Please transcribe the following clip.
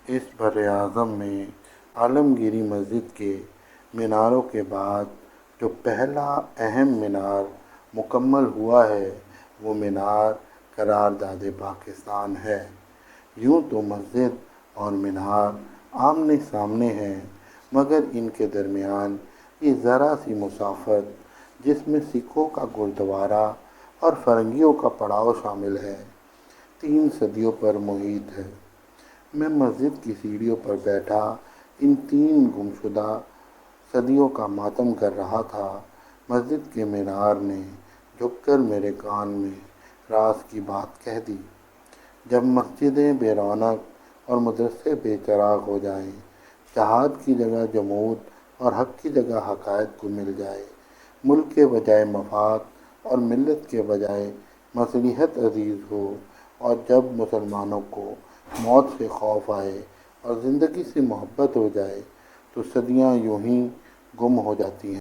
اس بر اعظم میں عالمگیری مسجد کے میناروں کے بعد جو پہلا اہم مینار مکمل ہوا ہے وہ مینار قرارداد پاکستان ہے۔ یوں تو مسجد اور مینار آمنے سامنے ہیں، مگر ان کے درمیان یہ ذرا سی مسافت جس میں سکھوں کا گردوارہ اور فرنگیوں کا پڑاؤ شامل ہے، 3 صدیوں پر محیط ہے۔ میں مسجد کی سیڑھیوں پر بیٹھا ان 3 گمشدہ صدیوں کا ماتم کر رہا تھا۔ مسجد کے مینار نے جھک کر میرے کان میں راز کی بات کہہ دی: جب مسجدیں بے رونق اور مدرسے بے چراغ ہو جائیں، جہاد کی جگہ جمود اور حق کی جگہ حقائق کو مل جائے، ملک کے بجائے مفاد اور ملت کے بجائے مصلحت عزیز ہو، اور جب مسلمانوں کو موت سے خوف آئے اور زندگی سے محبت ہو جائے، تو صدیاں یوں ہی گم ہو جاتی ہیں۔